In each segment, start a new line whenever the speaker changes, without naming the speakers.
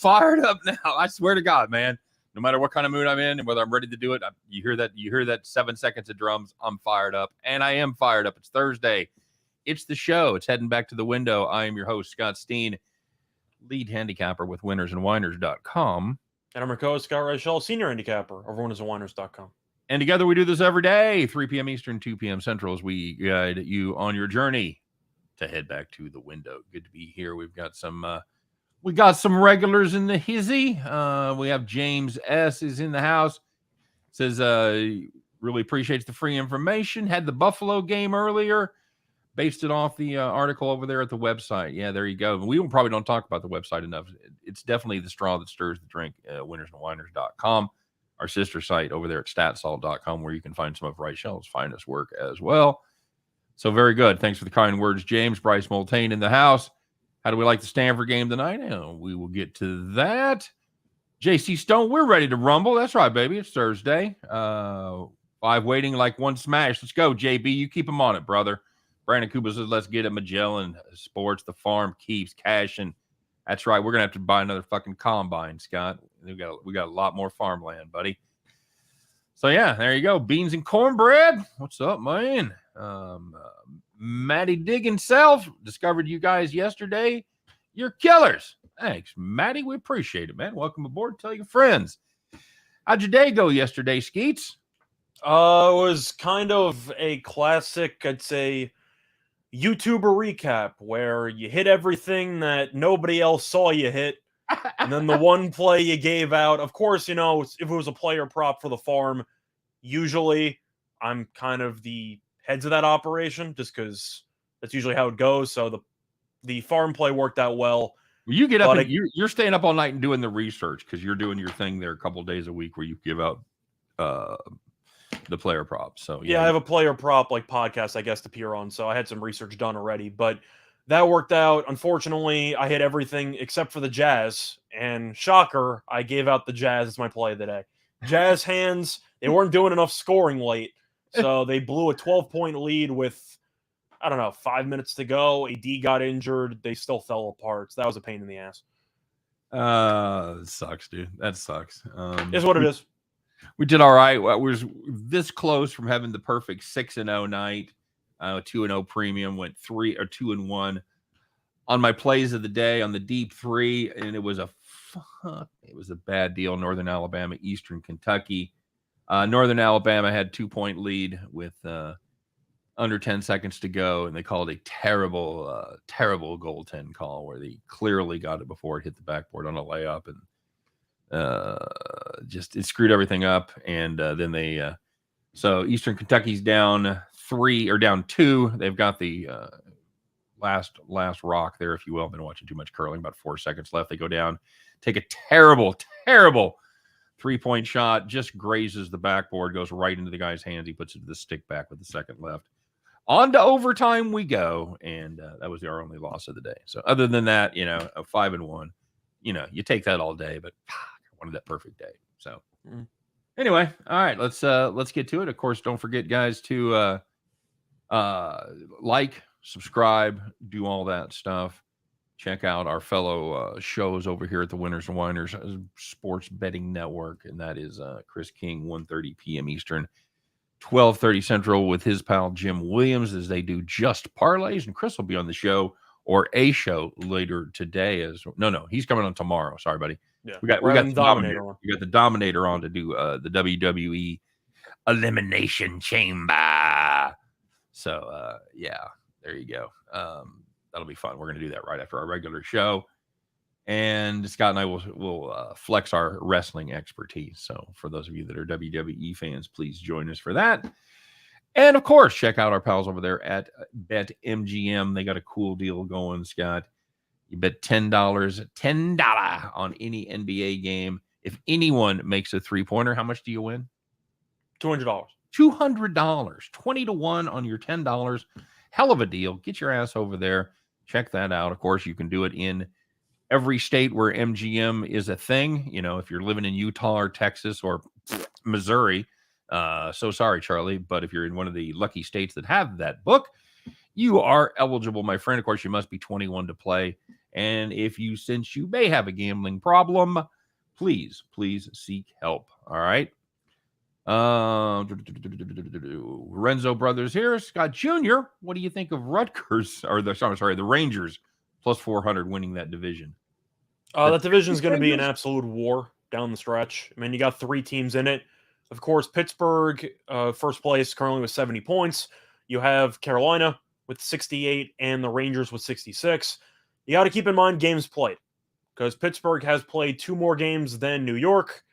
fired up now. I swear to God, man. No matter what kind of mood I'm in and whether I'm ready to do it, you hear that 7 seconds of drums, I'm fired up. And I am fired up. It's Thursday. It's the show. It's heading back to the window. I am your host, Scott Steen, lead handicapper with winnersandwhiners.com.
And I'm your co-host, Scott Reichel, senior handicapper over winnersandwhiners.com.
And together we do this every day, 3 p.m. Eastern, 2 p.m. Central, as we guide you on your journey to head back to the window. Good to be here. We've got some regulars in the hizzy. We have James S. is in the house. Says really appreciates the free information. Had the Buffalo game earlier. Based it off the article over there at the website. Yeah, there you go. We probably don't talk about the website enough. It's definitely the straw that stirs the drink. Winnersandwhiners.com, our sister site over there at statsalt.com, where you can find some of Reichel's finest work as well. So very good. Thanks for the kind words, James. Bryce Multane in the house. How do we like the Stanford game tonight? We will get to that. JC Stone, we're ready to rumble. That's right, baby. It's Thursday. 5 waiting like 1 smash. Let's go, JB. You keep them on it, brother. Brandon Cooper says, let's get it. Magellan Sports, the farm keeps cashing. That's right. We're going to have to buy another fucking combine, Scott. We got a lot more farmland, buddy. So, yeah, there you go. Beans and cornbread. What's up, man? Matty Diggins self discovered you guys yesterday. You're killers. Thanks, Matty. We appreciate it, man. Welcome aboard. Tell your friends. How'd your day go yesterday, Skeets?
It was kind of a classic, I'd say, YouTuber recap where you hit everything that nobody else saw you hit, and then the one play you gave out. Of course, you know, if it was a player prop for the farm, usually I'm kind of the heads of that operation just because that's usually how it goes. So the farm play worked out well.
You get up and you're staying up all night and doing the research because you're doing your thing there a couple days a week where you give out the player props. So
yeah, I have a player prop like podcast I guess to appear on, so I had some research done already, but that worked out. Unfortunately, I hit everything except for the Jazz, and shocker, I gave out the Jazz as my play of the day. Jazz hands, they weren't doing enough scoring late, so they blew a 12-point lead with, I don't know, 5 minutes to go. AD got injured. They still fell apart. So that was a pain in the ass.
It sucks, dude. That sucks.
Is what it is.
We did all right. We was this close from having the perfect 6-0 night. 2-0 premium, went 2-1 on my plays of the day on the deep 3, and it was a bad deal. Northern Alabama, Eastern Kentucky. Northern Alabama had 2-point lead with under 10 seconds to go, and they called a terrible goaltend call where they clearly got it before it hit the backboard on a layup, and just it screwed everything up. And then so Eastern Kentucky's down 3 or down 2. They've got the last rock there, if you will. I've been watching too much curling. About 4 seconds left. They go down, take a terrible 3-point shot, just grazes the backboard, goes right into the guy's hands. He puts it to the stick back with the second left. On to overtime we go, and that was our only loss of the day. So other than that, you know, a 5-1, you know, you take that all day, but I wanted that perfect day. So anyway, all right, let's get to it. Of course, don't forget, guys, to like, subscribe, do all that stuff. Check out our fellow shows over here at the Winners and Whiners Sports Betting Network, and that is Chris King, 1:30 p.m. Eastern, 12:30 Central, with his pal Jim Williams, as they do just parlays. And Chris will be on the show, or a show, later today. No, he's coming on tomorrow. Sorry, buddy.
Yeah,
we got the Dominator. We got the Dominator on to do the WWE Elimination Chamber. So yeah, there you go. That'll be fun. We're going to do that right after our regular show. And Scott and I will flex our wrestling expertise. So for those of you that are WWE fans, please join us for that. And, of course, check out our pals over there at BetMGM. They got a cool deal going, Scott. You bet $10 on any NBA game. If anyone makes a three-pointer, how much do you win?
$200.
$200. 20-1 on your $10. Hell of a deal. Get your ass over there. Check that out. Of course, you can do it in every state where MGM is a thing. You know, if you're living in Utah or Texas or Missouri, so sorry, Charlie, but if you're in one of the lucky states that have that book, you are eligible, my friend. Of course, you must be 21 to play. And since you may have a gambling problem, please seek help. All right. Renzo Brothers here. Scott Jr., what do you think of Rutgers, or the Rangers, plus 400 winning that division?
That division is going to be an absolute war down the stretch. I mean, you got 3 teams in it. Of course, Pittsburgh, first place, currently with 70 points. You have Carolina with 68 and the Rangers with 66. You got to keep in mind games played, because Pittsburgh has played 2 more games than New York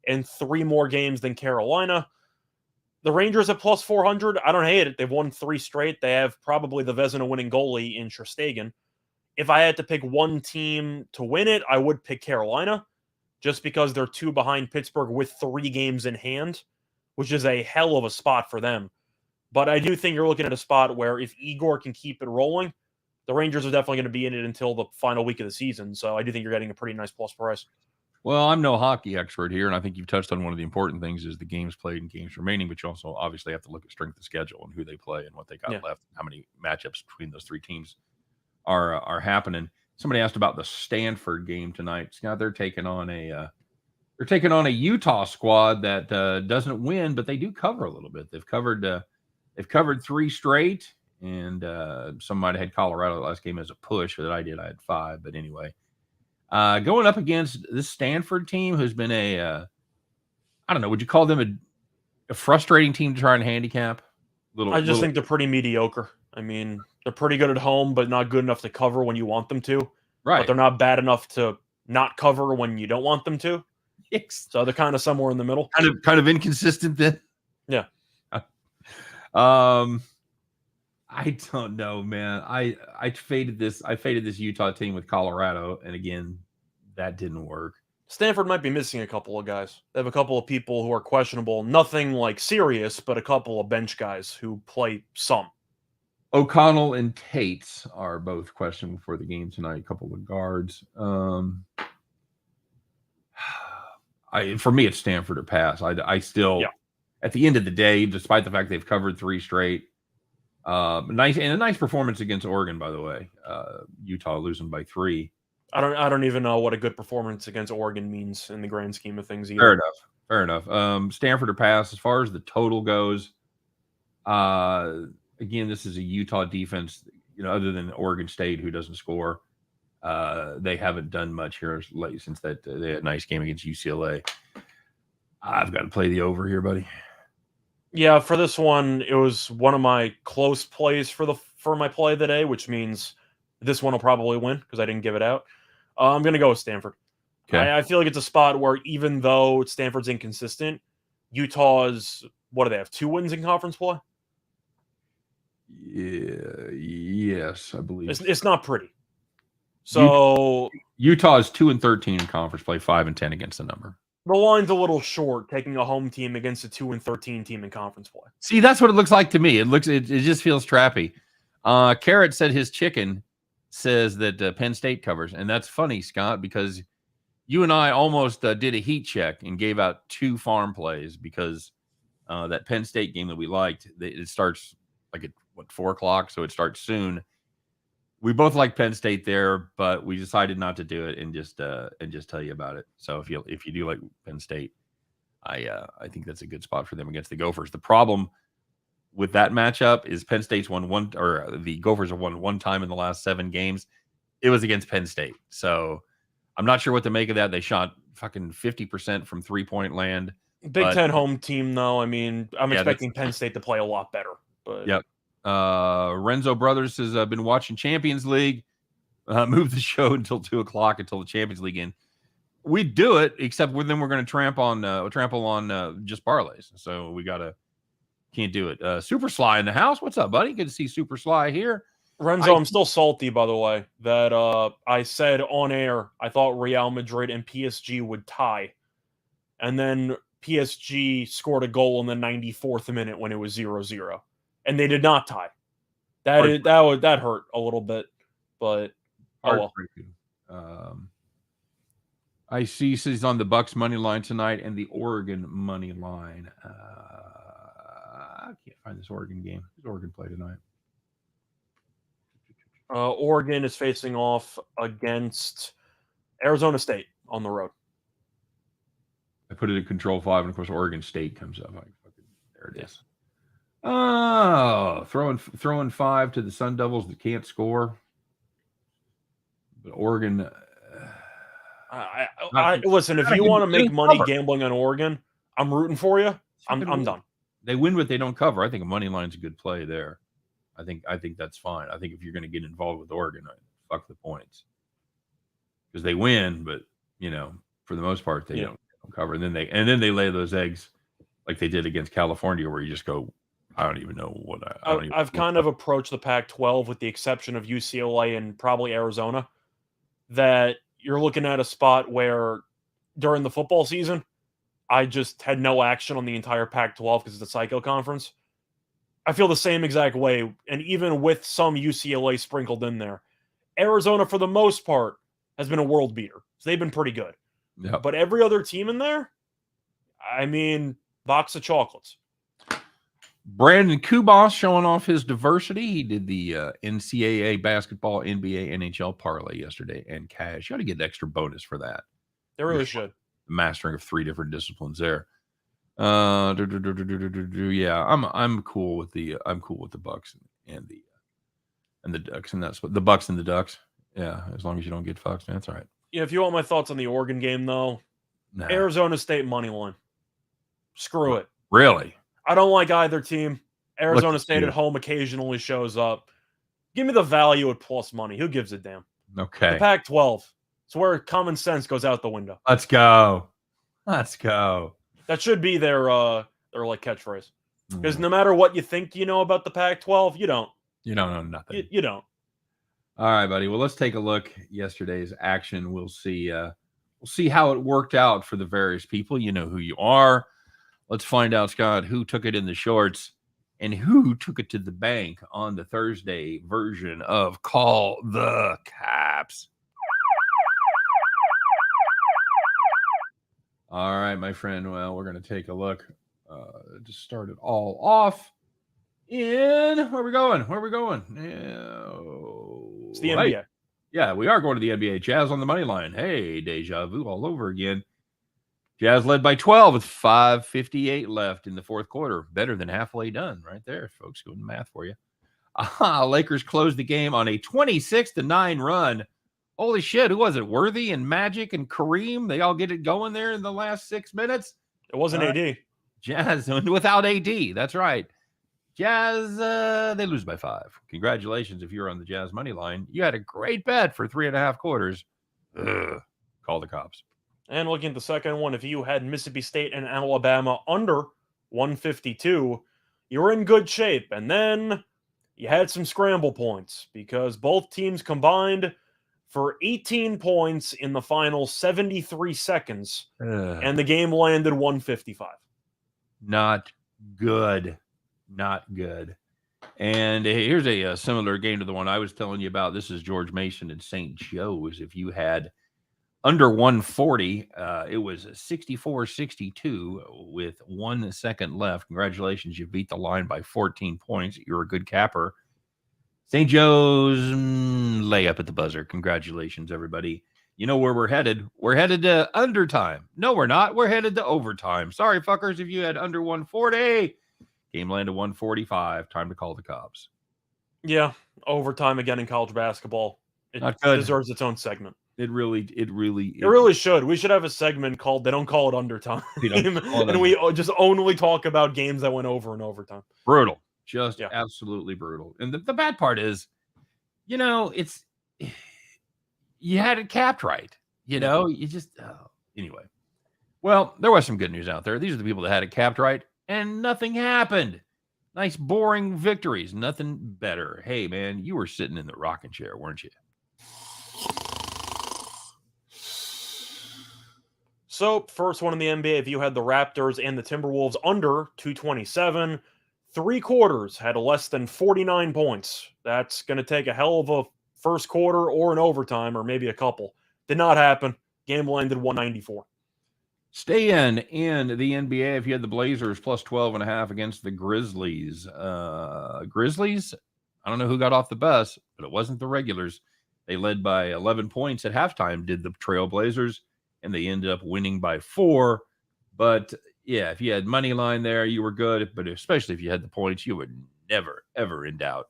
and 3 more games than Carolina. The Rangers at plus 400, I don't hate it. They've won 3 straight. They have probably the Vezina winning goalie in Shostegen. If I had to pick one team to win it, I would pick Carolina, just because they're 2 behind Pittsburgh with 3 games in hand, which is a hell of a spot for them. But I do think you're looking at a spot where if Igor can keep it rolling, the Rangers are definitely going to be in it until the final week of the season. So I do think you're getting a pretty nice plus price.
Well, I'm no hockey expert here, and I think you've touched on one of the important things is the games played and games remaining, but you also obviously have to look at strength of schedule and who they play and what they got left, and how many matchups between those 3 teams are happening. Somebody asked about the Stanford game tonight. Scott, they're taking on a Utah squad that doesn't win, but they do cover a little bit. They've covered 3 straight, and some might have had Colorado last game as a push, but I had 5. But anyway, going up against this Stanford team, who's been I don't know, would you call them a frustrating team to try and handicap?
I just think they're pretty mediocre. I mean, they're pretty good at home, but not good enough to cover when you want them to.
Right.
But they're not bad enough to not cover when you don't want them to. So they're kind of somewhere in the middle.
Kind of inconsistent then.
Yeah.
I don't know, man. I faded this Utah team with Colorado, and again, that didn't work.
Stanford might be missing a couple of guys. They have a couple of people who are questionable. Nothing like serious, but a couple of bench guys who play some.
O'Connell and Tate are both questionable for the game tonight. A couple of guards. For me, it's Stanford or pass. I still, at the end of the day, despite the fact they've covered 3 straight, a nice performance against Oregon, by the way. Utah losing by 3.
I don't even know what a good performance against Oregon means in the grand scheme of things either.
Fair enough. Stanford or pass. As far as the total goes, again, this is a Utah defense, other than Oregon State, who doesn't score. They haven't done much here lately since they had a nice game against UCLA. I've got to play the over here, buddy.
Yeah, for this one, it was one of my close plays for my play of the day, which means this one will probably win because I didn't give it out. I'm going to go with Stanford. Okay. I feel like it's a spot where even though Stanford's inconsistent, Utah's, what do they have, 2 wins in conference play?
Yeah, yes, I believe.
It's not pretty. So
Utah is 2-13 in conference play, 5-10 against the number.
The line's a little short, taking a home team against a 2-13 team in conference play.
See, that's what it looks like to me. It just feels trappy. Carrot said his chicken says that Penn State covers, and that's funny, Scott, because you and I almost did a heat check and gave out 2 farm plays because that Penn State game that we liked, it starts like at 4:00, so it starts soon. We both like Penn State there, but we decided not to do it and just tell you about it. So if you do like Penn State, I think that's a good spot for them against the Gophers. The problem with that matchup is Penn State's the Gophers have won 1 time in the last 7 games. It was against Penn State, so I'm not sure what to make of that. They shot fucking 50% from 3-point land.
Big Ten home team, though. I mean, I'm expecting Penn State to play a lot better. But
yep. Renzo Brothers has been watching Champions League. Move the show until 2:00 until the Champions League in. We do it, except then we're going to trample on just parlays. So can't do it. Super Sly in the house. What's up, buddy? Good to see Super Sly here.
Renzo, I'm still salty, by the way, that I said on air I thought Real Madrid and PSG would tie, and then PSG scored a goal in the 94th minute when it was 0-0. And they did not tie. That hurt a little bit, but oh well.
I see he's on the Bucks money line tonight and the Oregon money line. I can't find this Oregon game. Who's Oregon play tonight?
Oregon is facing off against Arizona State on the road.
I put it in Control 5, and of course Oregon State comes up. There it is. Oh, throwing 5 to the Sun Devils that can't score. But Oregon.
Listen, if you want to make money gambling on Oregon, I'm rooting for you. I'm done.
They win, but they don't cover. I think a money line's a good play there. I think that's fine. I think if you're going to get involved with Oregon, fuck the points because they win, but for the most part they don't cover. And then they lay those eggs like they did against California, where you just go, I don't even know what
I've kind of approached the Pac-12 with the exception of UCLA and probably Arizona, that you're looking at a spot where during the football season, I just had no action on the entire Pac-12 because it's a psycho conference. I feel the same exact way, and even with some UCLA sprinkled in there, Arizona, for the most part, has been a world beater. So they've been pretty good.
Yep.
But every other team in there, I mean, box of chocolates.
Brandon Kubas showing off his diversity. He did the NCAA basketball, NBA, NHL parlay yesterday and cash. You ought to get an extra bonus for that.
They really should.
Mastering of 3 different disciplines there. Yeah, I'm cool with the Bucks and the Ducks, and that's what the Bucks and the Ducks. Yeah, as long as you don't get fucked, that's all right.
Yeah, if you want my thoughts on the Oregon game, though, Arizona State money line. Screw it.
Really?
I don't like either team. Arizona State at home occasionally shows up. Give me the value at plus money. Who gives a damn?
Okay.
The Pac-12. It's where common sense goes out the window.
Let's go. That
should be their like catchphrase. Because no matter what you think you know about the Pac-12, you don't.
You don't know nothing.
You don't.
All right, buddy. Well, let's take a look at yesterday's action. We'll see how it worked out for the various people. You know who you are. Let's find out, Scott, who took it in the shorts and who took it to the bank on the Thursday version of Call the Caps. All right, my friend. Well, we're going to take a look to start it all off. Where are we going?
It's the NBA.
Yeah, we are going to the NBA. Jazz on the money line. Hey, deja vu all over again. Jazz led by 12 with 5:58 left in the fourth quarter. Better than halfway done right there, folks. Doing the math for you. Lakers closed the game on a 26-9 run. Holy shit, who was it? Worthy and Magic and Kareem? They all get it going there in the last 6 minutes?
It wasn't AD.
Jazz without AD. That's right. Jazz, they lose by 5. Congratulations if you're on the Jazz money line. You had a great bet for 3.5 quarters. Call the cops.
And looking at the second one, if you had Mississippi State and Alabama under 152, you were in good shape. And then you had some scramble points because both teams combined for 18 points in the final 73 seconds. And the game landed 155.
Not good. And here's a similar game to the one I was telling you about. This is George Mason and St. Joe's. If you had under 140, it was 64-62 with 1 second left. Congratulations, you beat the line by 14 points. You're a good capper. St. Joe's layup at the buzzer. Congratulations, everybody. You know where we're headed. We're headed to undertime. No, we're not. We're headed to overtime. Sorry, fuckers, if you had under 140. Game landed 145. Time to call the cops.
Yeah, overtime again in college basketball. It deserves its own segment.
It really
should. We should have a segment called "They Don't Call It Undertime," and we just only talk about games that went over in overtime.
Brutal, absolutely brutal. And the bad part is, it's you had it capped right. You just anyway. Well, there was some good news out there. These are the people that had it capped right, and nothing happened. Nice, boring victories. Nothing better. Hey, man, you were sitting in the rocking chair, weren't you?
So, first one in the NBA, if you had the Raptors and the Timberwolves under 227, 3 quarters had less than 49 points. That's going to take a hell of a first quarter or an overtime or maybe a couple. Did not happen. Game landed 194.
Stay in the NBA if you had the Blazers plus 12.5 against the Grizzlies. Grizzlies, I don't know who got off the bus, but it wasn't the regulars. They led by 11 points at halftime, did the Trailblazers, and they ended up winning by 4. But yeah, if you had money line there, you were good. But especially if you had the points, you were never, ever in doubt.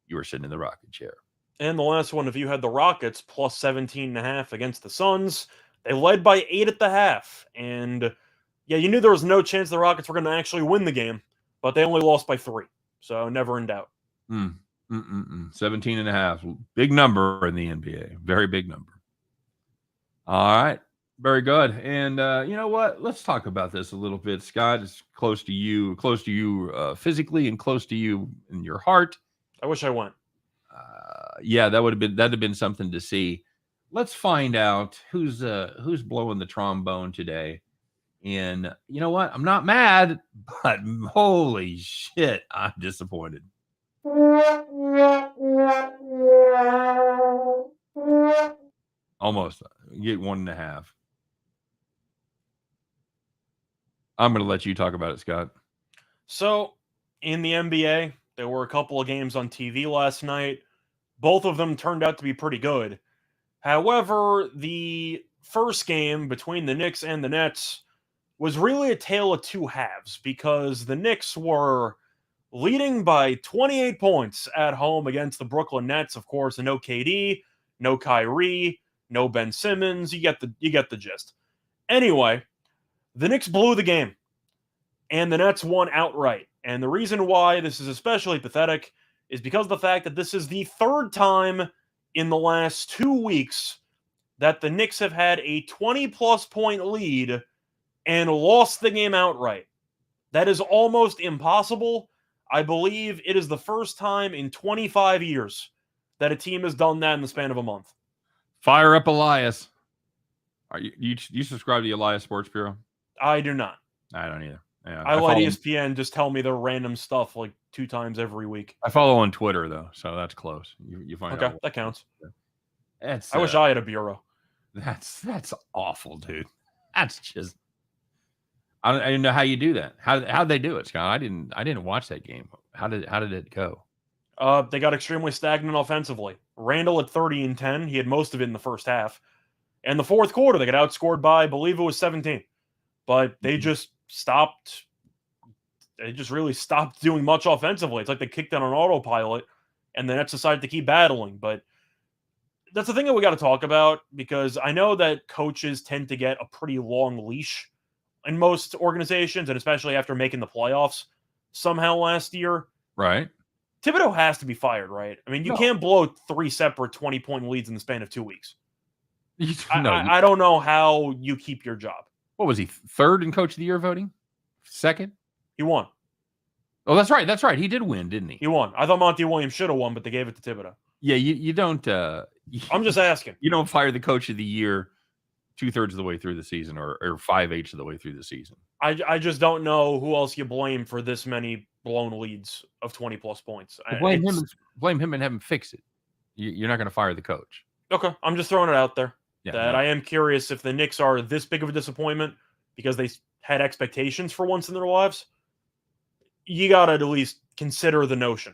You were sitting in the rocket chair.
And the last one, if you had the Rockets plus 17.5 against the Suns, they led by 8 at the half. And yeah, you knew there was no chance the Rockets were going to actually win the game, but they only lost by 3. So never in doubt.
17.5. Big number in the NBA. Very big number. All right. Very good. And you know what? Let's talk about this a little bit, Scott. It's close to you physically and close to you in your heart.
I wish I went.
Yeah, that'd have been something to see. Let's find out who's blowing the trombone today. And you know what? I'm not mad, but holy shit, I'm disappointed. Almost. You get 1.5. I'm going to let you talk about it, Scott.
So, in the NBA, there were a couple of games on TV last night. Both of them turned out to be pretty good. However, the first game between the Knicks and the Nets was really a tale of two halves because the Knicks were leading by 28 points at home against the Brooklyn Nets. Of course, no KD, no Kyrie, no Ben Simmons. You get the gist. Anyway, the Knicks blew the game, and the Nets won outright. And the reason why this is especially pathetic is because of the fact that this is the third time in the last 2 weeks that the Knicks have had a 20-plus point lead and lost the game outright. That is almost impossible. I believe it is the first time in 25 years that a team has done that in the span of a month.
Fire up Elias. Are you subscribe to the Elias Sports Bureau?
I do not.
I don't either. Yeah,
I let ESPN just tell me their random stuff like 2 times every week.
I follow on Twitter though, so that's close. You find
okay,
out.
That counts.
That's
I wish I had a bureau.
That's awful, dude. That's just. I didn't know how you do that. How'd they do it, Scott? I didn't watch that game. How did it go?
They got extremely stagnant offensively. Randall at 30 and 10. He had most of it in the first half. And the fourth quarter, they got outscored by, I believe it was 17. But they just stopped. They just really stopped doing much offensively. It's like they kicked it on autopilot, and the Nets decided to keep battling. But that's the thing that we got to talk about, because I know that coaches tend to get a pretty long leash in most organizations, and especially after making the playoffs somehow last year.
Right.
Thibodeau has to be fired, right? I mean, you can't blow 3 separate 20-point leads in the span of 2 weeks. I don't know how you keep your job.
What was he, third in Coach of the Year voting? Second?
He won.
Oh, that's right. That's right. He did win, didn't he?
He won. I thought Monty Williams should have won, but they gave it to Thibodeau.
Yeah, you don't.
I'm just asking.
You don't fire the Coach of the Year 2/3 of the way through the season, or 5/8 of the way through the season.
I just don't know who else you blame for this many blown leads of 20-plus points.
Blame him and have him fix it. You're not going to fire the coach.
Okay, I'm just throwing it out there.
Yeah,
I am curious if the Knicks are this big of a disappointment because they had expectations for once in their lives. You got to at least consider the notion.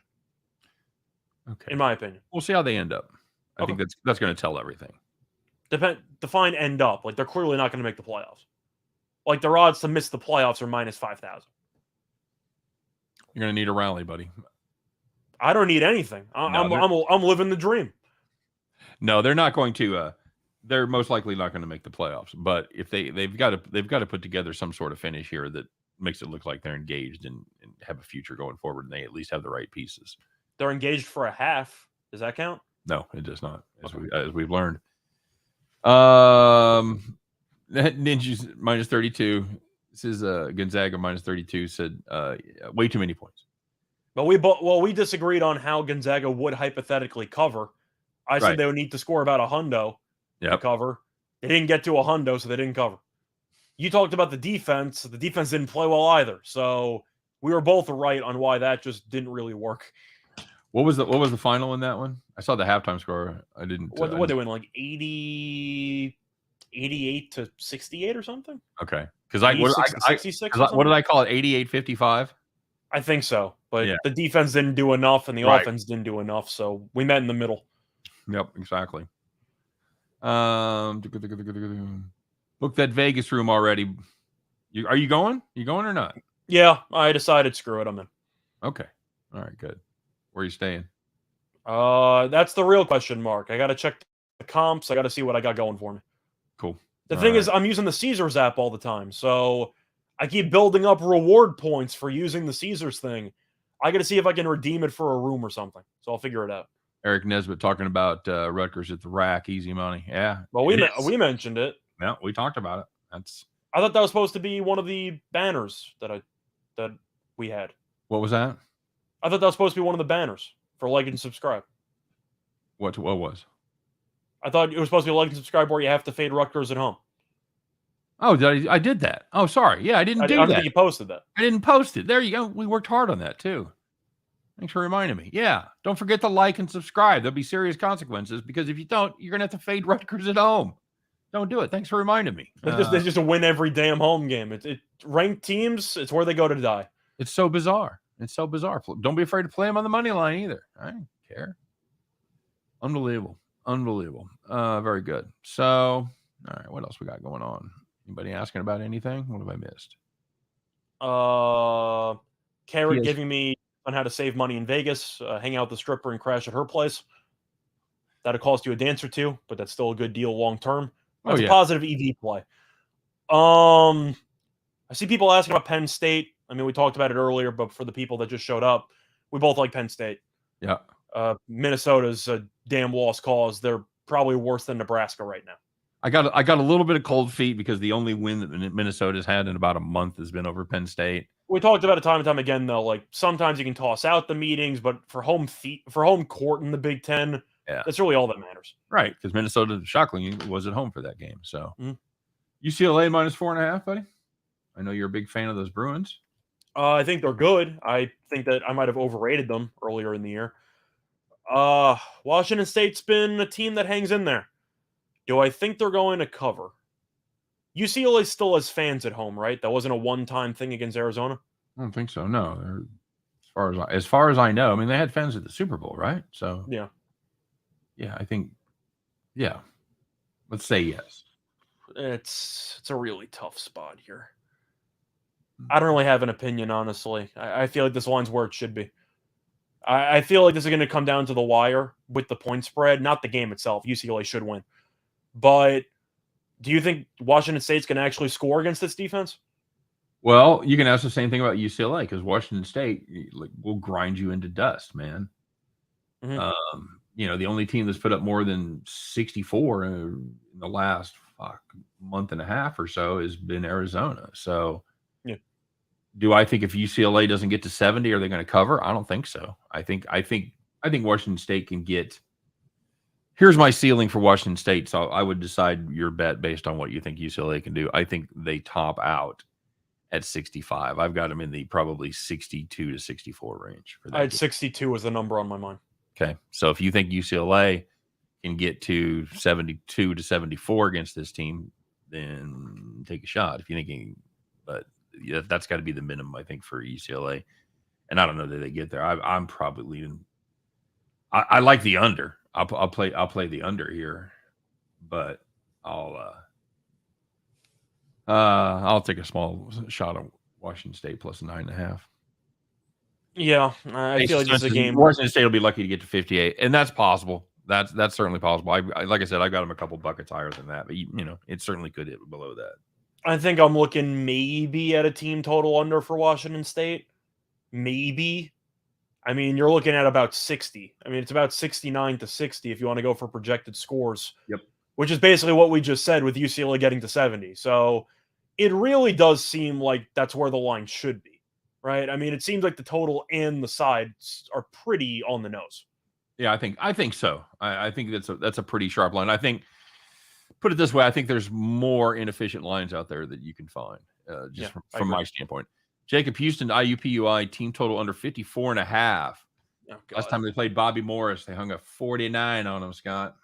Okay.
In my opinion.
We'll see how they end up. I think that's going to tell everything.
Define end up. Like, they're clearly not going to make the playoffs. Like, their odds to miss the playoffs are minus 5,000.
You're going to need a rally, buddy.
I don't need anything. I'm living the dream.
No, they're not going to. They're most likely not going to make the playoffs. But if they've got to put together some sort of finish here that makes it look like they're engaged and have a future going forward, and they at least have the right pieces.
They're engaged for a half. Does that count?
No, it does not. As
Okay.
we've learned. Ninjas minus 32. This is Gonzaga minus 32. Said way too many points.
But we disagreed on how Gonzaga would hypothetically cover. I said they would need to score about a hundo to cover. They didn't get to a hundo, so they didn't cover. You talked about the defense. The defense didn't play well either. So we were both right on why that just didn't really work.
What was the final in that one? I saw the halftime score. I didn't.
What they win, like 88 to 68 or something?
Okay. Because what did I call it? 88-55?
I think so. but
Yeah.
the defense didn't do enough, and the
Right.
offense didn't do enough. So we met in the middle.
Yep, exactly. Book that Vegas room already. Are you going? You going or not?
Yeah, I decided screw it. I'm in.
Okay. All right, good. Where are you staying?
That's the real question mark. I got to check the comps. I got to see what I got going for me.
Cool.
The
All
thing
right.
is, I'm using the Caesars app all the time, so I keep building up reward points for using the Caesars thing. I got to see if I can redeem it for a room or something. So I'll figure it out.
Eric Nesbitt talking about Rutgers at the rack, easy money. Yeah.
Well, we mentioned it.
Yeah, we talked about it.
I thought that was supposed to be one of the banners that we had.
What was that?
I thought that was supposed to be one of the banners for like and subscribe.
What was?
I thought it was supposed to be like and subscribe where you have to fade Rutgers at home.
Oh, I did that. Oh, sorry. Yeah, I didn't do
I don't
that.
think you posted that.
I didn't post it. There you go. We worked hard on that too. Thanks for reminding me. Yeah. Don't forget to like and subscribe. There'll be serious consequences because if you don't, you're going to have to fade Rutgers at home. Don't do it. Thanks for reminding me.
They just win every damn home game. It ranked teams. It's where they go to die.
It's so bizarre. It's so bizarre. Don't be afraid to play them on the money line either. I don't care. Unbelievable. Very good. So, all right. What else we got going on? Anybody asking about anything? What have I missed?
Carrot giving me on how to save money in Vegas, hang out with the stripper and crash at her place. That'll cost you a dance or two, but that's still a good deal long term. That's a positive EV play. I see people asking about Penn State. I mean, we talked about it earlier, but for the people that just showed up, we both like Penn State.
Yeah.
Minnesota's a damn lost cause. They're probably worse than Nebraska right now.
I got a little bit of cold feet because the only win that Minnesota's had in about a month has been over Penn State.
We talked about it time and time again, though. Like sometimes you can toss out the meetings, but for home court in the Big Ten, that's really all that matters.
Right, because Minnesota, shockingly, was at home for that game. So UCLA minus 4.5, buddy. I know you're a big fan of those Bruins.
I think they're good. I think that I might have overrated them earlier in the year. Washington State's been a team that hangs in there. Do I think they're going to cover? UCLA still has fans at home, right? That wasn't a one-time thing against Arizona.
I don't think so. No, as far as I know, I mean, they had fans at the Super Bowl, right? So
yeah,
I think, let's say yes.
It's a really tough spot here. I don't really have an opinion, honestly. I feel like this line's where it should be. I feel like this is going to come down to the wire with the point spread, not the game itself. UCLA should win. But do you think Washington State's going to actually score against this defense?
Well, you can ask the same thing about UCLA because Washington State will grind you into dust, man. The only team that's put up more than 64 in the last month and a half or so has been Arizona. So do I think if UCLA doesn't get to 70, are they going to cover? I don't think so. I think Washington State can get. Here's my ceiling for Washington State. So I would decide your bet based on what you think UCLA can do. I think they top out at 65. I've got them in the probably 62 to 64 range. For that
I had 62 as the number on my mind.
Okay. So if you think UCLA can get to 72 to 74 against this team, then take a shot. If you're thinking, but that's got to be the minimum, I think, for UCLA. And I don't know that they get there. I'm probably leaning. I like the under. I'll play the under here, but I'll take a small shot on Washington State plus 9.5.
Yeah, I feel like this is a game.
Washington State will be lucky to get to 58, and that's possible. That's certainly possible. Like I said, I got them a couple buckets higher than that, but it certainly could hit below that.
I think I'm looking maybe at a team total under for Washington State. Maybe. I mean, you're looking at about 60. I mean, it's about 69 to 60 if you want to go for projected scores.
Yep.
Which is basically what we just said with UCLA getting to 70. So it really does seem like that's where the line should be, right? I mean, it seems like the total and the sides are pretty on the nose.
Yeah, I think so. I think that's a pretty sharp line. I think, put it this way, I think there's more inefficient lines out there that you can find, from my standpoint. Jacob Houston, IUPUI, team total under 54.5. Oh, last time they played Bobby Morris, they hung a 49 on him, Scott.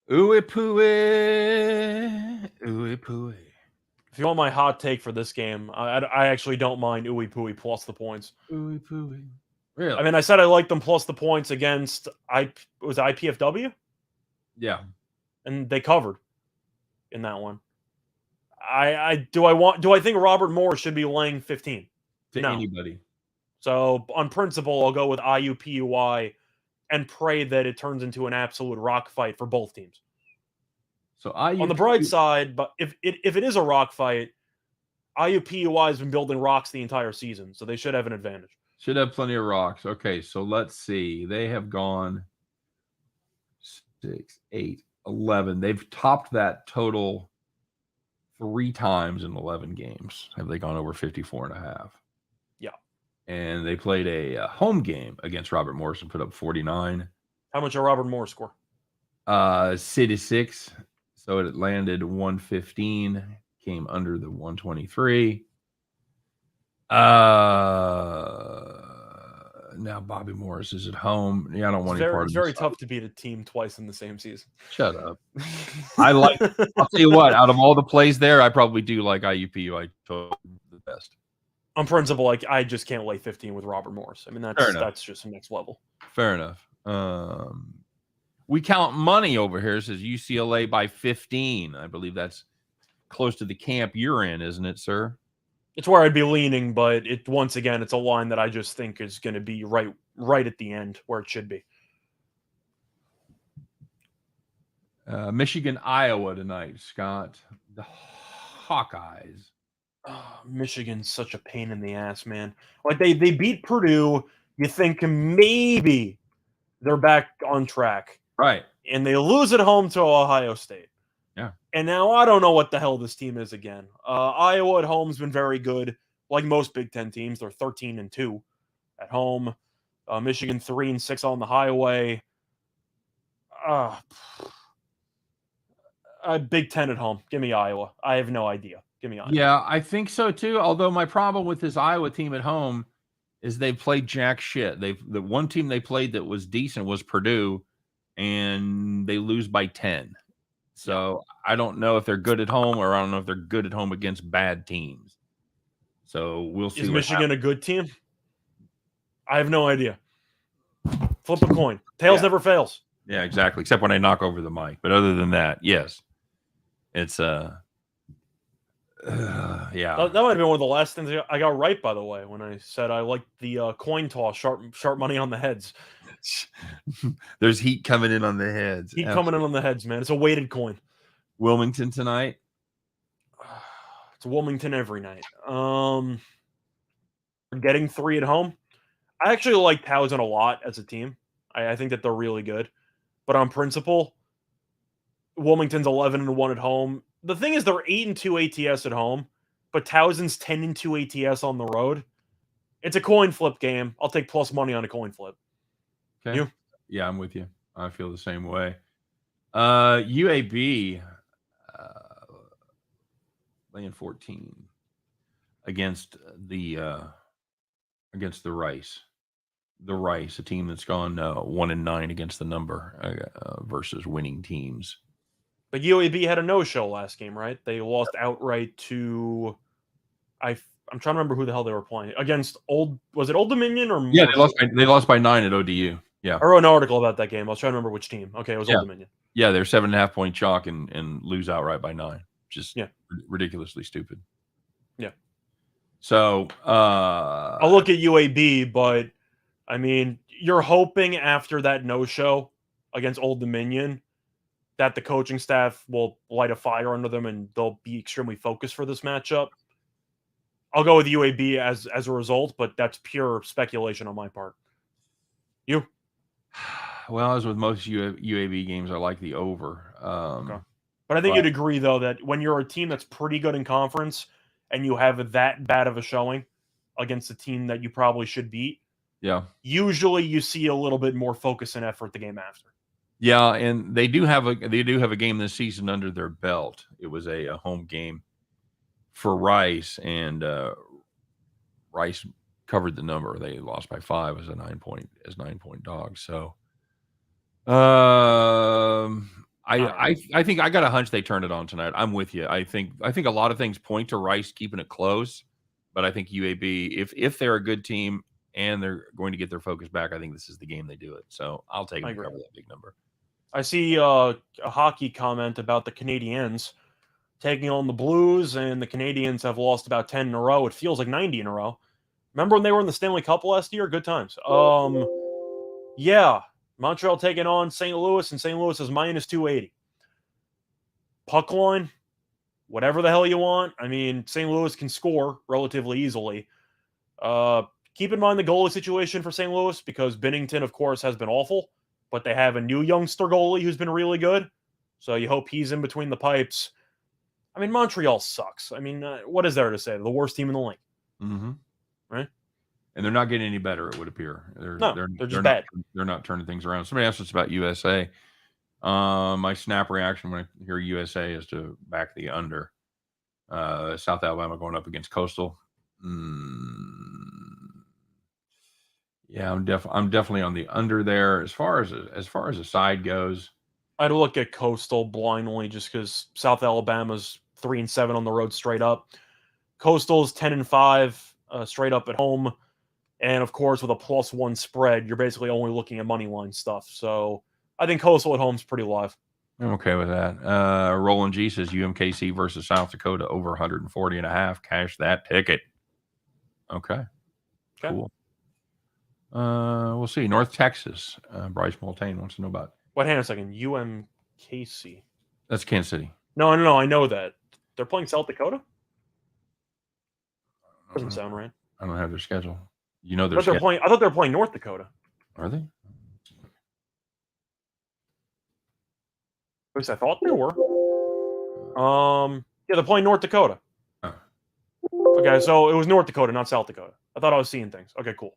Ooey pooey. Ooey pooey.
If you want my hot take for this game, I actually don't mind Ooey Pooey plus the points.
Ooey pooey. Really?
I mean, I said I liked them plus the points against IPFW,
yeah.
and they covered in that one. Do I think Robert Morris should be laying 15?
To
No.
anybody.
So on principle, I'll go with IUPUI and pray that it turns into an absolute rock fight for both teams.
So
on the bright side, but if it is a rock fight, IUPUI has been building rocks the entire season, so they should have an advantage.
Should have plenty of rocks. Okay, so let's see. They have gone 6, 8, 11. They've topped that total 3 times in 11 games. Have they gone over 54.5?
Yeah.
And they played a home game against Robert Morris and put up 49.
How much did Robert Morris score?
6. So it landed 115, came under the 123. Now Bobby Morris is at home. Yeah, I don't want any part of
It's
this.
very tough to beat a team twice in the same season.
Shut up. I'll tell you what, out of all the plays there, I probably do like IUPUI the best.
On principle, like I just can't lay 15 with Robert Morris. I mean, that's just the next level.
Fair enough. We count money over here. It says UCLA by 15. I believe that's close to the camp you're in, isn't it, sir?
It's where I'd be leaning, but once again, it's a line that I just think is going to be right at the end where it should be.
Michigan, Iowa tonight, Scott. The Hawkeyes.
Oh, Michigan's such a pain in the ass, man. Like they beat Purdue. You think maybe they're back on track.
Right.
And they lose at home to Ohio State.
Yeah.
And now I don't know what the hell this team is again. Iowa at home's been very good. Like most Big Ten teams, they're 13-2 at home. Michigan 3-6 on the highway. Big Ten at home. Give me Iowa. I have no idea. Give me Iowa.
Yeah, I think so too. Although my problem with this Iowa team at home is they played jack shit. The one team they played that was decent was Purdue, and they lose by 10. So I don't know if they're good at home, or I don't know if they're good at home against bad teams. So we'll see.
Is Michigan a good team? I have no idea. Flip a coin. Tails never fails.
Yeah, exactly. Except when I knock over the mic. But other than that, yes. It's yeah.
That might have been one of the last things I got right, by the way, when I said I liked the coin toss, sharp money on the heads.
There's heat coming in on the heads.
Heat coming in on the heads, man. It's a weighted coin.
Wilmington tonight.
It's Wilmington every night. Getting 3 at home. I actually like Towson a lot as a team. I think that they're really good. But on principle, Wilmington's 11-1 at home. The thing is, they're 8-2 ATS at home, but Towson's 10-2 ATS on the road. It's a coin flip game. I'll take plus money on a coin flip.
Okay. You? Yeah, I'm with you. I feel the same way. UAB laying 14 against the Rice. The Rice, a team that's gone 1-9 against the number versus winning teams.
But UAB had a no-show last game, right? They lost outright to I'm trying to remember who the hell they were playing against. Was it Old Dominion or
yeah? They lost by 9 at ODU. Yeah,
I wrote an article about that game. I was trying to remember which team. Okay, it was Old Dominion.
Yeah, they're 7.5 point chalk and lose outright by 9. Just ridiculously stupid.
Yeah.
So
I'll look at UAB, but I mean, you're hoping after that no-show against Old Dominion that the coaching staff will light a fire under them and they'll be extremely focused for this matchup. I'll go with UAB as a result, but that's pure speculation on my part. You?
Well, as with most UAB games, I like the over.
Okay. But I think you'd agree, though, that when you're a team that's pretty good in conference and you have that bad of a showing against a team that you probably should beat, usually you see a little bit more focus and effort the game after.
Yeah, and they do have a game this season under their belt. It was a home game for Rice, and Rice covered the number. They lost by 5 as 9 point dog. So I think I got a hunch they turn it on tonight. I'm with you. I think a lot of things point to Rice keeping it close, but I think UAB, if they're a good team and they're going to get their focus back, I think this is the game they do it. So I'll take them to cover that big number.
I see a hockey comment about the Canadiens taking on the Blues, and the Canadiens have lost about 10 in a row. It feels like 90 in a row. Remember when they were in the Stanley Cup last year? Good times. Yeah, Montreal taking on St. Louis, and St. Louis is minus 280. Puck line, whatever the hell you want. I mean, St. Louis can score relatively easily. Keep in mind the goalie situation for St. Louis, because Binnington, of course, has been awful, but they have a new youngster goalie who's been really good. So you hope he's in between the pipes. I mean, Montreal sucks. I mean, what is there to say? They're the worst team in the league.
Mm-hmm.
Right?
And they're not getting any better, it would appear.
They're just bad.
They're not turning things around. Somebody asked us about USA. My snap reaction when I hear USA is to back the under. South Alabama going up against Coastal. Yeah, I'm definitely on the under there. As far as the side goes,
I'd look at Coastal blindly just because South Alabama's 3-7 on the road straight up. Coastal's 10-5 straight up at home. And of course, with a +1 spread, you're basically only looking at money line stuff. So I think Coastal at home is pretty live.
I'm okay with that. Roland G says UMKC versus South Dakota over 140.5. Cash that ticket. Okay. Cool. We'll see. North Texas. Bryce Multane wants to know about.
Wait, hang on a second. UMKC.
That's Kansas City.
No. I know that. They're playing South Dakota? Doesn't sound right.
I don't have their schedule. You know
I thought they were playing North Dakota.
Are they?
At least I thought they were. Yeah, they're playing North Dakota.
Oh.
Okay, so it was North Dakota, not South Dakota. I thought I was seeing things. Okay, cool.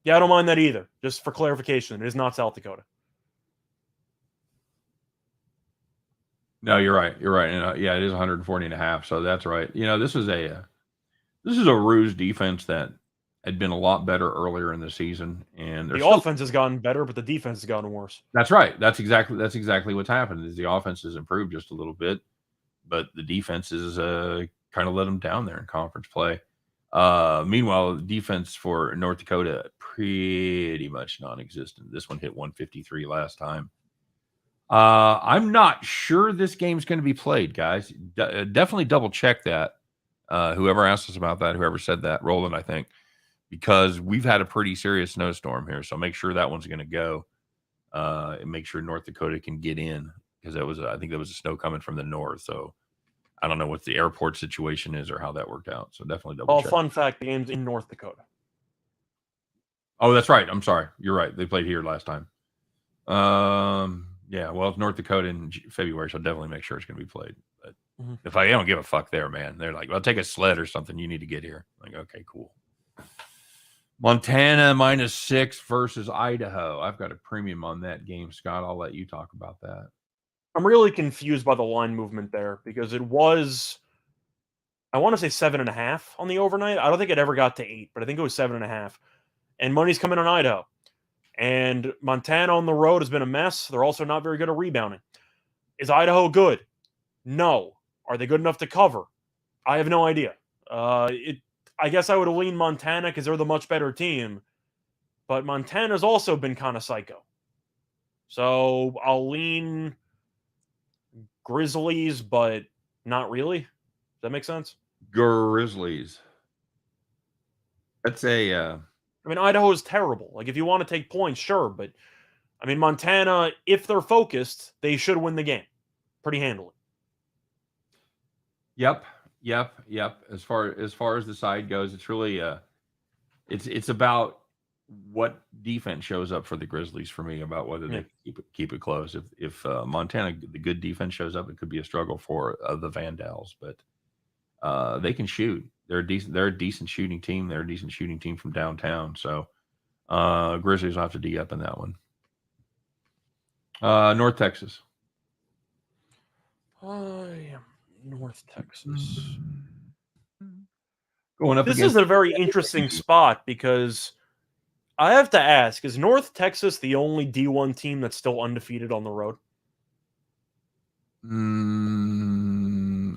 Yeah, I don't mind that either. Just for clarification, it is not South Dakota.
No, you're right. And, yeah, it is 140.5. So that's right. You know, this is a ruse defense that had been a lot better earlier in the season, and
the offense has gotten better, but the defense has gotten worse.
That's right. That's exactly what's happened. Is the offense has improved just a little bit, but the defense is kind of let them down there in conference play. Meanwhile, the defense for North Dakota pretty much non-existent. This one hit 153 last time. I'm not sure this game's going to be played, guys. Definitely double check that. Whoever asked us about that, whoever said that, Roland, I think, because we've had a pretty serious snowstorm here. So make sure that one's going to go, and make sure North Dakota can get in, because I think there was a snow coming from the north. So I don't know what the airport situation is or how that worked out. So definitely double check.
Fun fact, the game's in North Dakota.
Oh, that's right. I'm sorry. You're right. They played here last time. Yeah, well, it's North Dakota in February, so I'll definitely make sure it's going to be played. But if I don't give a fuck there, man, they're like, well, take a sled or something. You need to get here. I'm like, okay, cool. Montana -6 versus Idaho. I've got a premium on that game, Scott. I'll let you talk about that.
I'm really confused by the line movement there, because it was, I want to say 7.5 on the overnight. I don't think it ever got to 8, but I think it was 7.5. And money's coming on Idaho. And Montana on the road has been a mess. They're also not very good at rebounding. Is Idaho good? No. Are they good enough to cover? I have no idea. I guess I would lean Montana because they're the much better team. But Montana's also been kind of psycho. So I'll lean Grizzlies, but not really. Does that make sense?
Grizzlies. That's a...
I mean, Idaho is terrible. Like, if you want to take points, sure. But, I mean, Montana, if they're focused, they should win the game pretty handily.
Yep. As far as the side goes, it's really it's about what defense shows up for the Grizzlies for me, about whether they keep it close. If Montana, the good defense shows up, it could be a struggle for the Vandals, but they can shoot. They're a decent shooting team. They're a decent shooting team from downtown. So Grizzlies will have to D up in that one. North Texas.
North Texas.
Going up.
This is a very interesting spot, because I have to ask, is North Texas the only D1 team that's still undefeated on the road?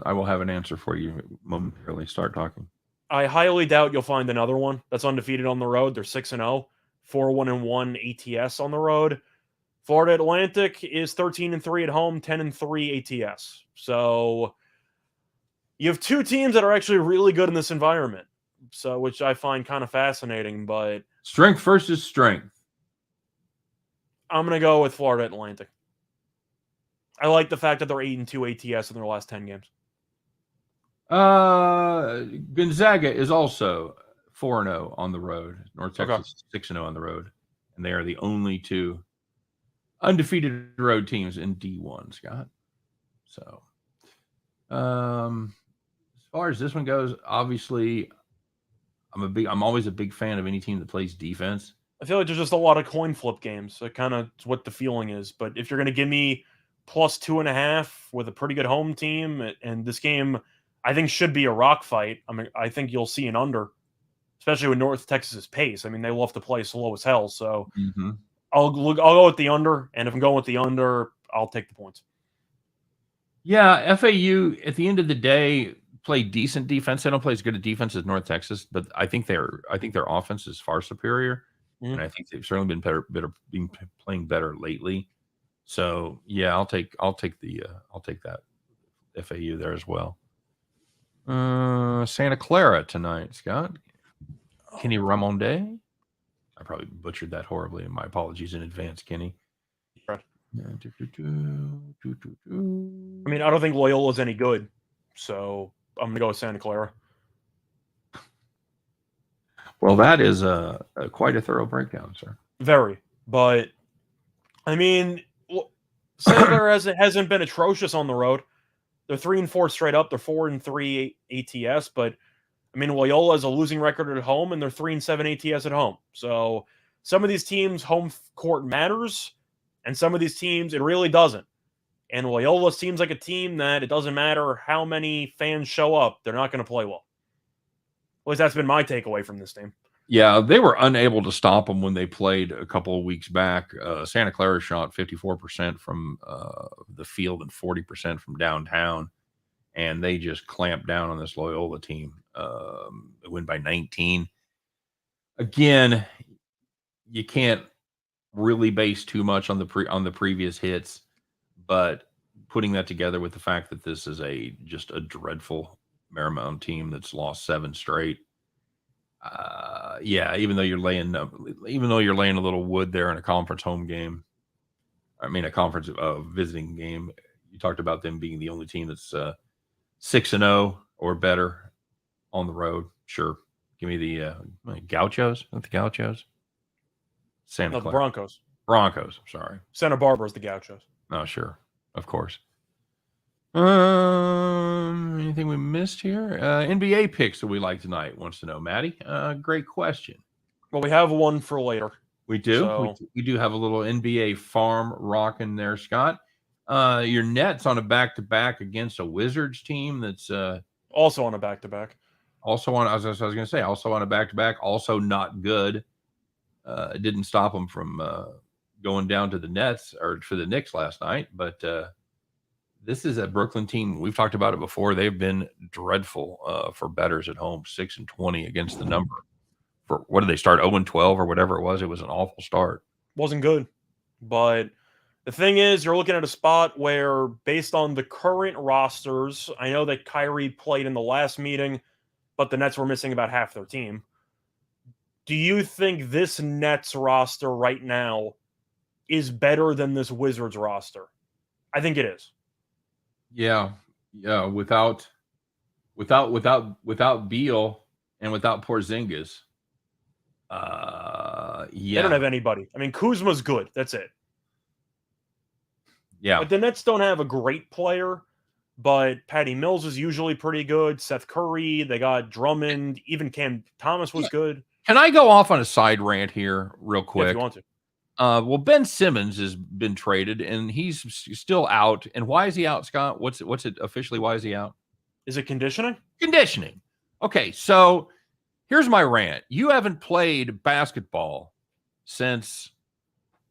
I will have an answer for you momentarily. Start talking.
I highly doubt you'll find another one that's undefeated on the road. They're 6-0, 4-1-1 ATS on the road. Florida Atlantic is 13-3 at home, 10-3 ATS. So you have two teams that are actually really good in this environment. So, which I find kind of fascinating, but
Strength versus strength.
I'm going to go with Florida Atlantic. I like the fact that they're 8-2 ATS in their last 10 games.
Gonzaga is also 4-0 on the road. North Texas 6-0 on the road. And they are the only two undefeated road teams in D1, Scott. So, as far as this one goes, obviously, I'm always a big fan of any team that plays defense.
I feel like there's just a lot of coin flip games. So kind of what the feeling is. But if you're going to give me plus 2.5 with a pretty good home team, and this game, I think, should be a rock fight. I mean, I think you'll see an under, especially with North Texas's pace. I mean, they love to play slow as hell. So I'll go with the under, and if I'm going with the under, I'll take the points.
Yeah, FAU at the end of the day play decent defense. They don't play as good a defense as North Texas, but I think their offense is far superior, and I think they've certainly been playing better lately. So yeah, I'll take that FAU there as well. Santa Clara tonight, Scott. Kenny Ramonde. I probably butchered that horribly. My apologies in advance, Kenny.
I mean, I don't think Loyola's any good, so I'm going to go with Santa Clara.
Well, that is quite a thorough breakdown, sir.
Very. But, I mean, Santa Clara hasn't been atrocious on the road. They're 3-4 straight up. They're 4-3 ATS, but I mean, Loyola has a losing record at home, and they're 3-7 ATS at home. So some of these teams, home court matters, and some of these teams, it really doesn't. And Loyola seems like a team that it doesn't matter how many fans show up, they're not going to play well. At least that's been my takeaway from this team.
Yeah, they were unable to stop them when they played a couple of weeks back. Santa Clara shot 54% from the field and 40% from downtown, and they just clamped down on this Loyola team. They win by 19. Again, you can't really base too much on the previous hits, but putting that together with the fact that this is just a dreadful Marymount team that's lost 7 straight. Yeah, even though you're laying a little wood there in a conference home game, a conference visiting game, you talked about them being the only team that's 6-0 or better on the road. Sure, give me the Gauchos, not the Gauchos. Santa Clara.
Broncos.
Broncos. Sorry,
Santa Barbara's the Gauchos.
Oh, sure, of course. Anything we missed here? NBA picks that we like tonight wants to know, Maddie. Great question.
Well, we have one for later.
We do. So... We do have a little NBA farm rocking there, Scott. Your Nets on a back-to-back against a Wizards team that's
also on a back-to-back.
Also on, as I was going to say, also on a back-to-back. Also not good. It didn't stop them from going down to the Nets or for the Knicks last night, but. This is a Brooklyn team. We've talked about it before. They've been dreadful for bettors at home, 6-20 against the number. For what did they start? 0-12 or whatever it was. It was an awful start.
Wasn't good. But the thing is, you're looking at a spot where, based on the current rosters, I know that Kyrie played in the last meeting, but the Nets were missing about half their team. Do you think this Nets roster right now is better than this Wizards roster? I think it is.
Yeah. Without Beal and without Porzingis, yeah,
they don't have anybody. I mean, Kuzma's good. That's it.
Yeah,
but the Nets don't have a great player. But Patty Mills is usually pretty good. Seth Curry, they got Drummond. Even Cam Thomas was good.
Can I go off on a side rant here, real quick?
Yeah, if you want to.
Well, Ben Simmons has been traded, and he's still out. And why is he out, Scott? What's it officially? Why is he out?
Is it conditioning?
Conditioning. Okay, so here's my rant. You haven't played basketball since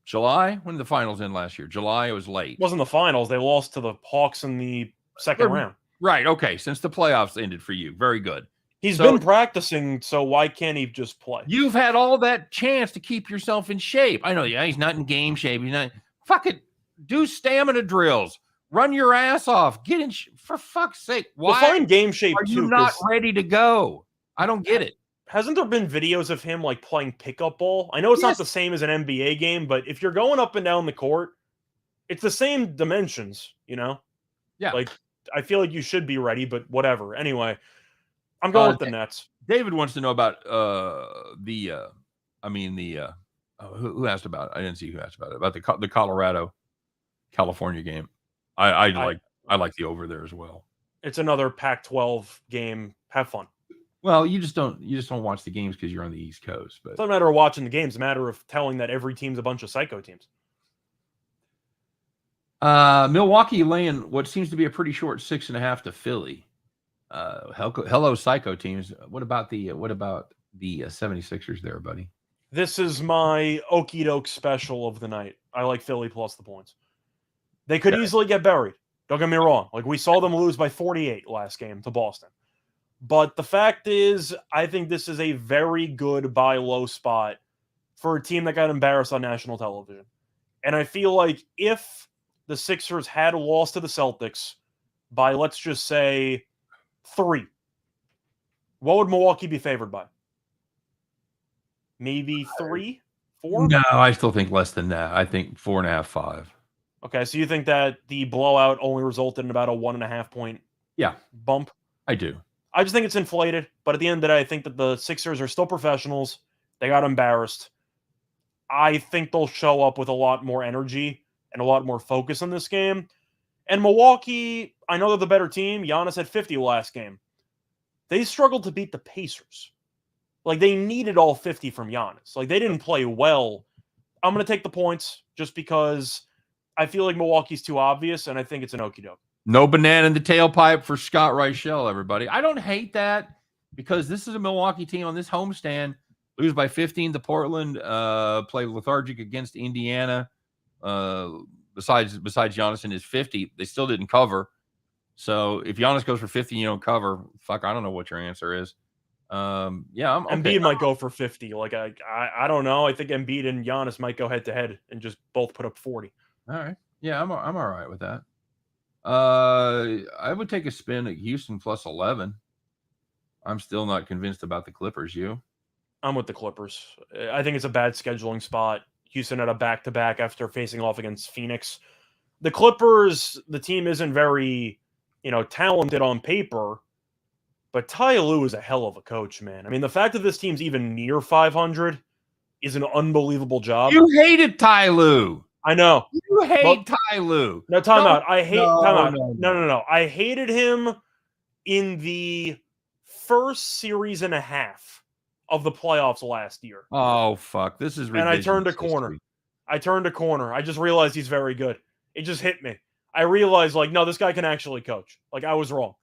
July. When did the finals end last year? July. It was late.
It wasn't the finals. They lost to the Hawks in the second round.
Right. Okay. Since the playoffs ended for you. Very good.
He's been practicing, so why can't he just play?
You've had all that chance to keep yourself in shape. I know, yeah, he's not in game shape. He's not. Fuck it. Do stamina drills. Run your ass off. Get in. For fuck's sake. Why
define game shape
are you not ready to go? I don't get it.
Hasn't there been videos of him like playing pickup ball? I know it's not the same as an NBA game, but if you're going up and down the court, it's the same dimensions, you know?
Yeah.
Like, I feel like you should be ready, but whatever. Anyway, I'm going with the Nets.
David wants to know about who asked about it? I didn't see who asked about it. About the Colorado California game. I like the over there as well.
It's another Pac-12 game. Have fun.
Well, you just don't watch the games because you're on the East Coast. But
it's not a matter of watching the games; it's a matter of telling that every team's a bunch of psycho teams.
Milwaukee laying what seems to be a pretty short 6.5 to Philly. Hello, psycho teams. What about the 76ers there, buddy?
This is my okie doke special of the night. I like Philly plus the points. They could easily get buried. Don't get me wrong. Like, we saw them lose by 48 last game to Boston. But the fact is, I think this is a very good buy low spot for a team that got embarrassed on national television. And I feel like if the Sixers had lost to the Celtics by, let's just say, 3, what would Milwaukee be favored by? Maybe 3, 4?
No, I still think less than that. I think 4.5, 5.
Okay, so you think that the blowout only resulted in about a 1.5 point bump?
I do.
I just think it's inflated, but at the end of the day, I think that the Sixers are still professionals. They got embarrassed. I think they'll show up with a lot more energy and a lot more focus in this game. And Milwaukee, I know they're the better team. Giannis had 50 last game. They struggled to beat the Pacers. Like, they needed all 50 from Giannis. Like, they didn't play well. I'm going to take the points just because I feel like Milwaukee's too obvious, and I think it's an okie doke.
No banana in the tailpipe for Scott Reichel, everybody. I don't hate that because this is a Milwaukee team on this homestand. Lose by 15 to Portland, play lethargic against Indiana. Besides Giannis and his 50, they still didn't cover. So if Giannis goes for 50 and you don't cover, fuck, I don't know what your answer is. I'm okay.
Embiid might go for 50. Like, I don't know. I think Embiid and Giannis might go head to head and just both put up 40.
All right. Yeah, I'm all right with that. I would take a spin at Houston plus 11. I'm still not convinced about the Clippers. You?
I'm with the Clippers. I think it's a bad scheduling spot. Houston had a back-to-back after facing off against Phoenix. The Clippers, the team isn't very, talented on paper, but Ty Lue is a hell of a coach, man. I mean, the fact that this team's even near 500 is an unbelievable job.
You hated Ty Lue.
I know.
You hate Ty Lue.
No, time out. I hate time out. No. I hated him in the first series and a half of the playoffs last year.
Oh, fuck. This is ridiculous.
And I turned a corner. I just realized he's very good. It just hit me. I realized, no, this guy can actually coach. I was wrong.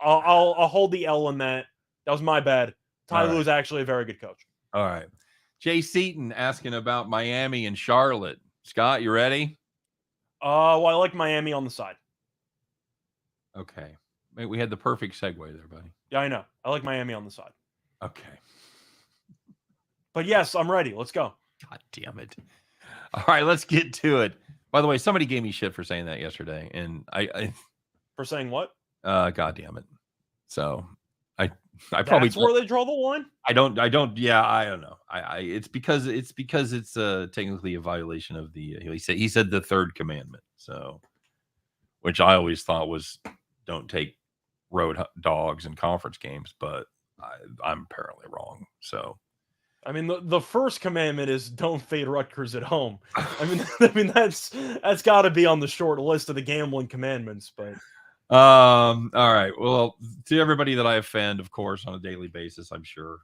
I'll hold the L in that. That was my bad. Ty Lue is actually a very good coach.
All right. Jay Seaton asking about Miami and Charlotte. Scott, you ready?
Well, I like Miami on the side.
Okay. We had the perfect segue there, buddy.
Yeah, I know. I like Miami on the side.
Okay.
But yes, I'm ready. Let's go.
God damn it. All right, let's get to it. By the way, somebody gave me shit for saying that yesterday, and I
for saying what?
God damn it. So I probably
that's where they draw the line.
I don't. Yeah, I don't know. It's because it's technically a violation of the. He said the third commandment. So, which I always thought was don't take road dogs in conference games, but I'm apparently wrong. So,
I mean, the first commandment is don't fade Rutgers at home. I mean that's got to be on the short list of the gambling commandments, but.
All right. Well, to everybody that I offend, of course, on a daily basis, I'm sure.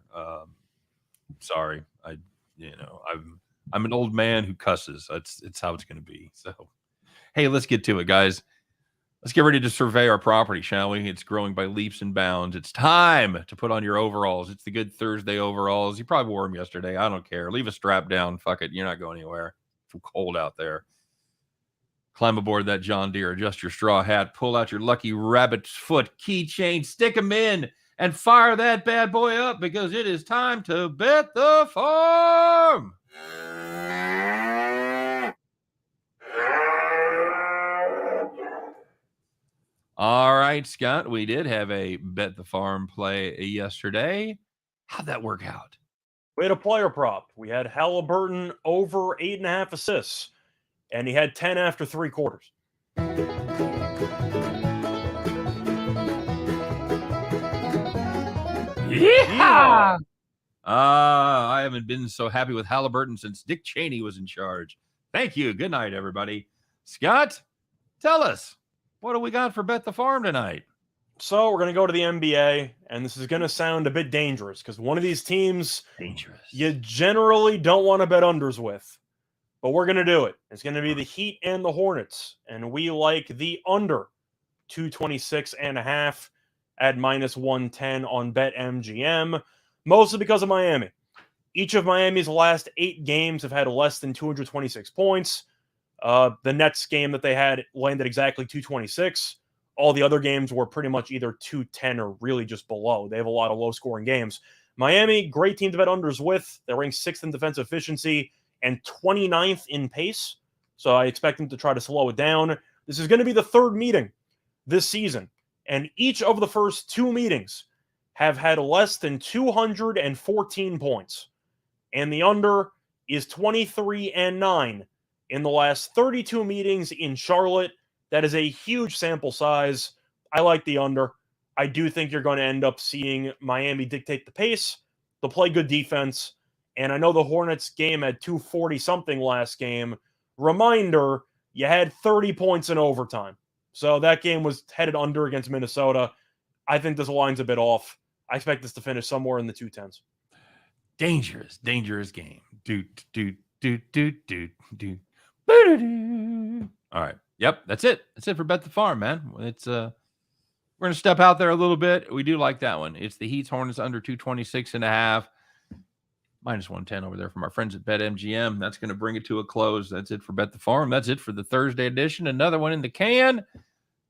Sorry. I'm an old man who cusses. It's how it's going to be. So, hey, let's get to it, guys. Let's get ready to survey our property, shall we? It's growing by leaps and bounds. It's time to put on your overalls. It's the Good Thursday overalls. You probably wore them yesterday. I don't care. Leave a strap down. Fuck it. You're not going anywhere. It's cold out there. Climb aboard that John Deere. Adjust your straw hat. Pull out your lucky rabbit's foot keychain. Stick them in and fire that bad boy up because it is time to bet the farm. All right, Scott, we did have a bet the farm play yesterday. How'd that work out?
We had a player prop. We had Halliburton over 8.5 assists, and he had 10 after 3 quarters.
Yeah. I haven't been so happy with Halliburton since Dick Cheney was in charge. Thank you. Good night, everybody. Scott, tell us, what do we got for Bet the Farm tonight?
So we're going to go to the NBA, and this is going to sound a bit dangerous because one of these teams you generally don't want to bet unders with, but we're going to do it. It's going to be the Heat and the Hornets, and we like the under 226.5 at -110 on BetMGM, mostly because of Miami. Each of Miami's last 8 games have had less than 226 points. The Nets game that they had landed exactly 226. All the other games were pretty much either 210 or really just below. They have a lot of low-scoring games. Miami, great team to bet unders with. They're ranked 6th in defensive efficiency and 29th in pace. So I expect them to try to slow it down. This is going to be the 3rd meeting this season. And each of the first 2 meetings have had less than 214 points. And the under is 23-9 in the last 32 meetings in Charlotte. That is a huge sample size. I like the under. I do think you're going to end up seeing Miami dictate the pace. They'll play good defense. And I know the Hornets game had 240-something last game. Reminder, you had 30 points in overtime. So that game was headed under against Minnesota. I think this line's a bit off. I expect this to finish somewhere in the 210s.
Dangerous game. All right. Yep, that's it. That's it for Bet the Farm, man. It's we're gonna step out there a little bit. We do like that one. It's the Heat's Hornets under 226.5. -110 over there from our friends at BetMGM. That's going to bring it to a close. That's it for Bet the Farm. That's it for the Thursday edition. Another one in the can.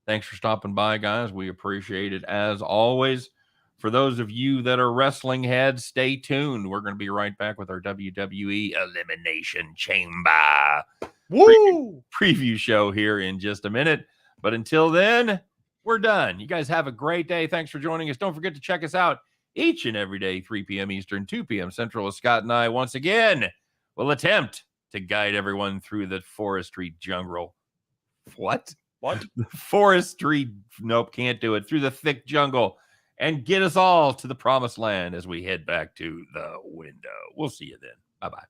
Thanks for stopping by, guys. We appreciate it as always. For those of you that are wrestling heads, stay tuned. We're going to be right back with our WWE Elimination Chamber preview show here in just a minute. But until then, we're done. You guys have a great day. Thanks for joining us. Don't forget to check us out each and every day, 3 p.m. Eastern, 2 p.m. Central, as Scott and I once again will attempt to guide everyone through the forestry jungle. What? The forestry. Nope, can't do it. Through the thick jungle and get us all to the promised land as we head back to the window. We'll see you then. Bye-bye.